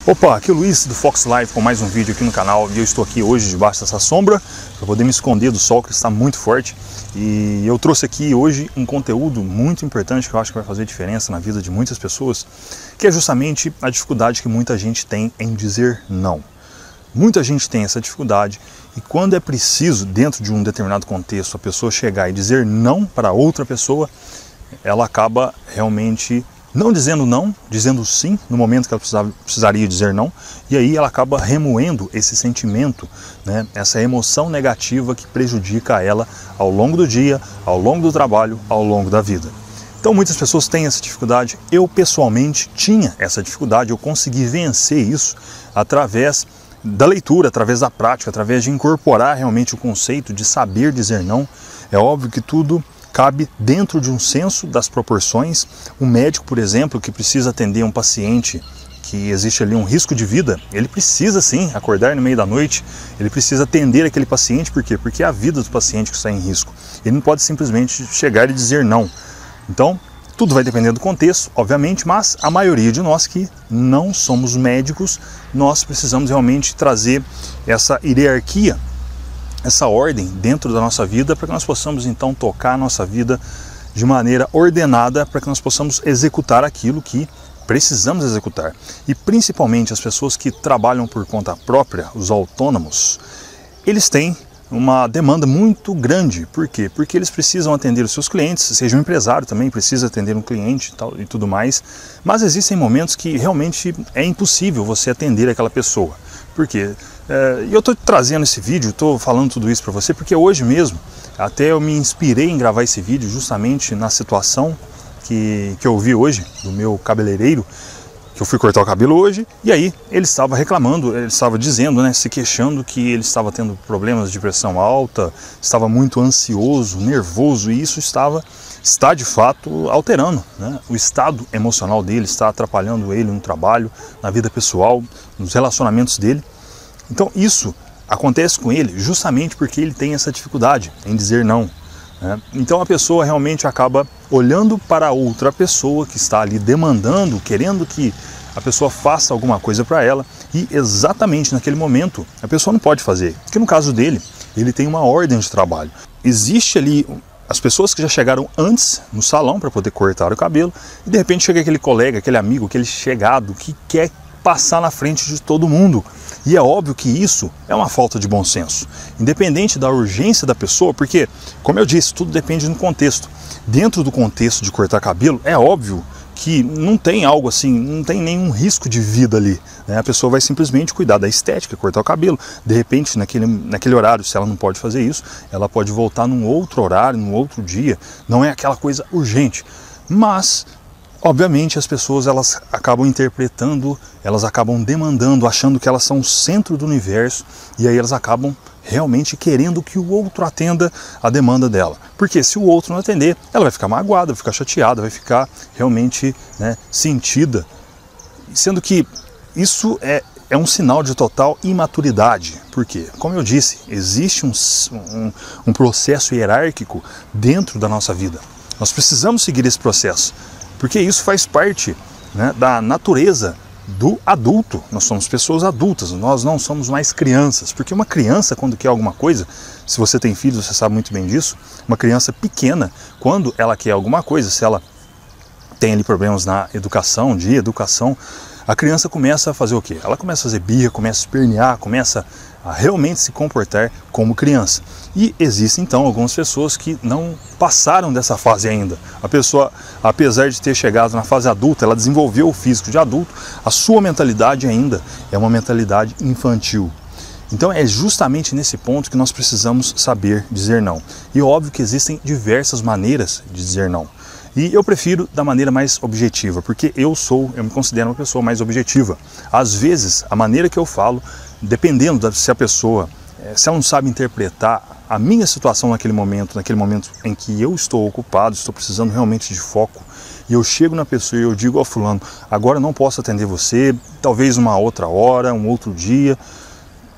Opa, aqui é o Luiz do Fox Live com mais um vídeo aqui no canal e eu estou aqui hoje debaixo dessa sombra para poder me esconder do sol que está muito forte. E eu trouxe aqui hoje um conteúdo muito importante que eu acho que vai fazer diferença na vida de muitas pessoas, que é justamente a dificuldade que muita gente tem em dizer não. Muita gente tem essa dificuldade e quando é preciso, dentro de um determinado contexto, a pessoa chegar e dizer não para outra pessoa, ela acaba realmente não dizendo não, dizendo sim no momento que ela precisaria dizer não, e aí ela acaba remoendo esse sentimento, né, essa emoção negativa que prejudica ela ao longo do dia, ao longo do trabalho, ao longo da vida. Então muitas pessoas têm essa dificuldade, eu pessoalmente tinha essa dificuldade, eu consegui vencer isso através da leitura, através da prática, através de incorporar realmente o conceito de saber dizer não. É óbvio que tudo cabe dentro de um senso das proporções. Um médico, por exemplo, que precisa atender um paciente que existe ali um risco de vida, ele precisa sim acordar no meio da noite, ele precisa atender aquele paciente, por quê? Porque é a vida do paciente que está em risco. Ele não pode simplesmente chegar e dizer não. Então, tudo vai depender do contexto, obviamente, mas a maioria de nós que não somos médicos, nós precisamos realmente trazer essa hierarquia, essa ordem dentro da nossa vida para que nós possamos então tocar a nossa vida de maneira ordenada, para que nós possamos executar aquilo que precisamos executar. E principalmente as pessoas que trabalham por conta própria, os autônomos, eles têm uma demanda muito grande. Por quê? Porque eles precisam atender os seus clientes, seja um empresário também precisa atender um cliente e tudo mais, mas existem momentos que realmente é impossível você atender aquela pessoa. Por quê? E eu estou trazendo esse vídeo, estou falando tudo isso para você, porque hoje mesmo, até eu me inspirei em gravar esse vídeo justamente na situação que eu vi hoje, do meu cabeleireiro, que eu fui cortar o cabelo hoje, e aí ele estava reclamando, ele estava dizendo, né, se queixando que ele estava tendo problemas de pressão alta, estava muito ansioso, nervoso, e isso está de fato alterando, né, o estado emocional dele, está atrapalhando ele no trabalho, na vida pessoal, nos relacionamentos dele. Então isso acontece com ele justamente porque ele tem essa dificuldade em dizer não, né? Então a pessoa realmente acaba olhando para outra pessoa que está ali demandando, querendo que a pessoa faça alguma coisa para ela, e exatamente naquele momento a pessoa não pode fazer, porque no caso dele, ele tem uma ordem de trabalho. Existe ali as pessoas que já chegaram antes no salão para poder cortar o cabelo, e de repente chega aquele colega, aquele amigo, aquele chegado que quer passar na frente de todo mundo. E é óbvio que isso é uma falta de bom senso, independente da urgência da pessoa, porque, como eu disse, tudo depende do contexto. Dentro do contexto de cortar cabelo, é óbvio que não tem algo assim, não tem nenhum risco de vida ali, né? A pessoa vai simplesmente cuidar da estética, cortar o cabelo. De repente, naquele horário, se ela não pode fazer isso, ela pode voltar num outro horário, num outro dia. Não é aquela coisa urgente, mas obviamente as pessoas elas acabam interpretando, elas acabam demandando, achando que elas são o centro do universo, e aí elas acabam realmente querendo que o outro atenda a demanda dela. Porque se o outro não atender, ela vai ficar magoada, vai ficar chateada, vai ficar realmente, né, sentida. Sendo que isso é um sinal de total imaturidade. Por quê? Como eu disse, existe um processo hierárquico dentro da nossa vida. Nós precisamos seguir esse processo, porque isso faz parte, né, da natureza do adulto. Nós somos pessoas adultas, nós não somos mais crianças. Porque uma criança, quando quer alguma coisa, se você tem filhos, você sabe muito bem disso, uma criança pequena, quando ela quer alguma coisa, se ela tem ali problemas na educação, a criança começa a fazer o quê? Ela começa a fazer birra, começa a espernear, começa a realmente se comportar como criança. E existem então algumas pessoas que não passaram dessa fase ainda. A pessoa, apesar de ter chegado na fase adulta, ela desenvolveu o físico de adulto, a sua mentalidade ainda é uma mentalidade infantil. Então é justamente nesse ponto que nós precisamos saber dizer não. E óbvio que existem diversas maneiras de dizer não. E eu prefiro da maneira mais objetiva, porque eu me considero uma pessoa mais objetiva. Às vezes, a maneira que eu falo, dependendo se a pessoa, se ela não sabe interpretar a minha situação naquele momento em que eu estou ocupado, estou precisando realmente de foco, e eu chego na pessoa e eu digo ao fulano, agora eu não posso atender você, talvez uma outra hora, um outro dia,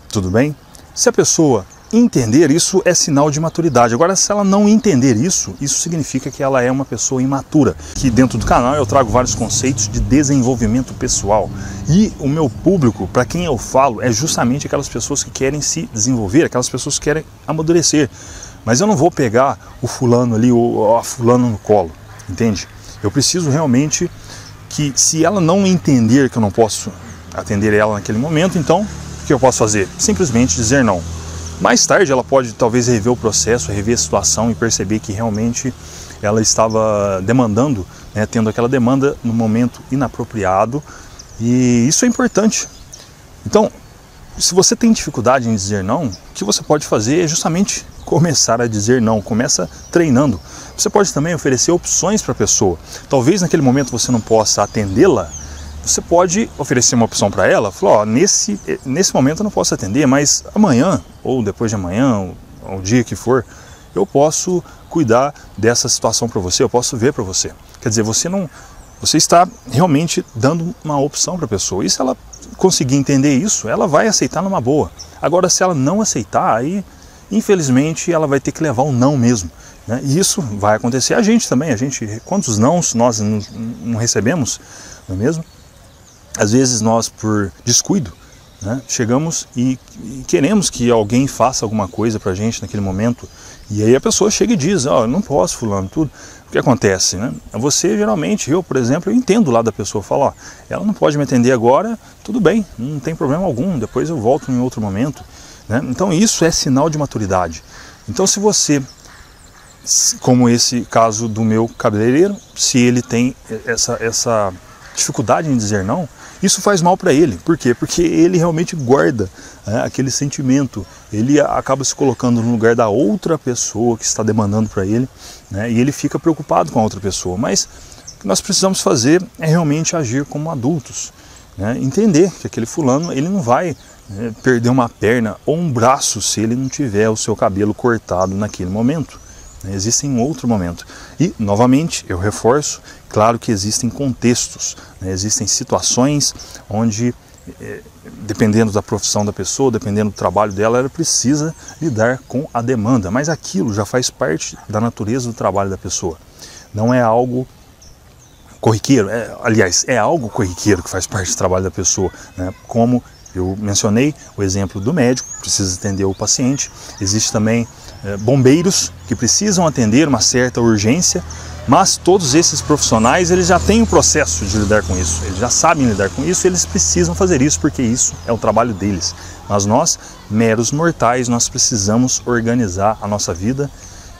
tudo bem? Se a pessoa entender, isso é sinal de maturidade. Agora, se ela não entender isso, isso significa que ela é uma pessoa imatura. Que dentro do canal eu trago vários conceitos de desenvolvimento pessoal. E o meu público, para quem eu falo, é justamente aquelas pessoas que querem se desenvolver, aquelas pessoas que querem amadurecer. Mas eu não vou pegar o fulano ali, ou a fulano no colo, entende? Eu preciso realmente que, se ela não entender que eu não posso atender ela naquele momento, então o que eu posso fazer? Simplesmente dizer não. Mais tarde ela pode talvez rever o processo, rever a situação e perceber que realmente ela estava demandando, né, tendo aquela demanda no momento inapropriado, e isso é importante. Então, se você tem dificuldade em dizer não, o que você pode fazer é justamente começar a dizer não, começa treinando. Você pode também oferecer opções para a pessoa. Talvez naquele momento você não possa atendê-la, você pode oferecer uma opção para ela, falar, ó, nesse momento eu não posso atender, mas amanhã, ou depois de amanhã, ou o dia que for, eu posso cuidar dessa situação para você, eu posso ver para você. Quer dizer, você está realmente dando uma opção para a pessoa. E se ela conseguir entender isso, ela vai aceitar numa boa. Agora, se ela não aceitar, aí, infelizmente, ela vai ter que levar um não mesmo, né? E isso vai acontecer a gente também. Quantos nãos nós não recebemos, não é mesmo? Às vezes nós, por descuido, né, chegamos e queremos que alguém faça alguma coisa pra gente naquele momento, e aí a pessoa chega e diz, ó, eu não posso, fulano, tudo. O que acontece, né? Você geralmente, eu, por exemplo, eu entendo lá da pessoa, falo, ó, ela não pode me atender agora, tudo bem, não tem problema algum, depois eu volto em outro momento, né? Então isso é sinal de maturidade. Então se você, como esse caso do meu cabeleireiro, se ele tem essa dificuldade em dizer não, isso faz mal para ele. Por quê? Porque ele realmente guarda, né, aquele sentimento, ele acaba se colocando no lugar da outra pessoa que está demandando para ele, né, e ele fica preocupado com a outra pessoa. Mas o que nós precisamos fazer é realmente agir como adultos, né, entender que aquele fulano, ele não vai, né, perder uma perna ou um braço se ele não tiver o seu cabelo cortado naquele momento. Existe em outro momento. E, novamente, eu reforço, claro que existem contextos, né? Existem situações onde, dependendo da profissão da pessoa, dependendo do trabalho dela, ela precisa lidar com a demanda. Mas aquilo já faz parte da natureza do trabalho da pessoa. Não é algo corriqueiro, aliás, é algo corriqueiro que faz parte do trabalho da pessoa, né? Como eu mencionei o exemplo do médico, precisa atender o paciente. Existe também bombeiros que precisam atender uma certa urgência, mas todos esses profissionais, eles já têm o processo de lidar com isso, eles já sabem lidar com isso, eles precisam fazer isso porque isso é o trabalho deles. Mas nós, meros mortais, nós precisamos organizar a nossa vida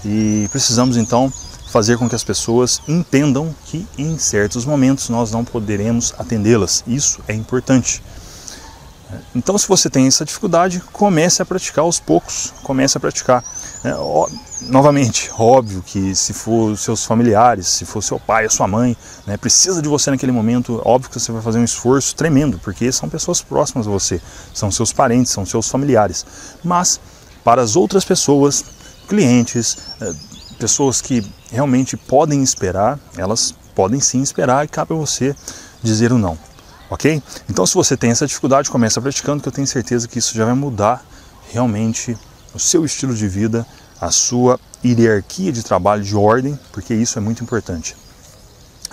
e precisamos então fazer com que as pessoas entendam que em certos momentos nós não poderemos atendê-las. Isso é importante. Então, se você tem essa dificuldade, comece a praticar aos poucos, comece a praticar. Novamente, óbvio que se for os seus familiares, se for seu pai, a sua mãe, né, precisa de você naquele momento, óbvio que você vai fazer um esforço tremendo, porque são pessoas próximas a você, são seus parentes, são seus familiares. Mas, para as outras pessoas, clientes, pessoas que realmente podem esperar, elas podem sim esperar e cabe a você dizer o não. Ok? Então, se você tem essa dificuldade, comece praticando, que eu tenho certeza que isso já vai mudar realmente o seu estilo de vida, a sua hierarquia de trabalho, de ordem, porque isso é muito importante.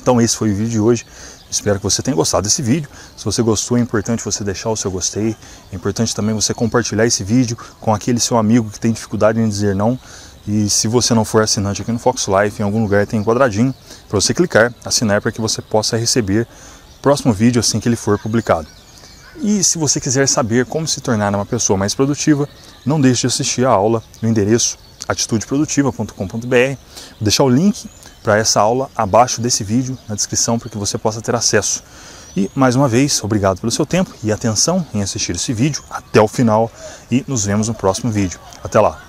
Então, esse foi o vídeo de hoje. Espero que você tenha gostado desse vídeo. Se você gostou, é importante você deixar o seu gostei. É importante também você compartilhar esse vídeo com aquele seu amigo que tem dificuldade em dizer não. E se você não for assinante aqui no Fox Life, em algum lugar tem um quadradinho para você clicar, assinar, para que você possa receber o próximo vídeo assim que ele for publicado. E se você quiser saber como se tornar uma pessoa mais produtiva, não deixe de assistir a aula no endereço atitudeprodutiva.com.br. Vou deixar o link para essa aula abaixo desse vídeo, na descrição, para que você possa ter acesso. E, mais uma vez, obrigado pelo seu tempo e atenção em assistir esse vídeo até o final e nos vemos no próximo vídeo. Até lá!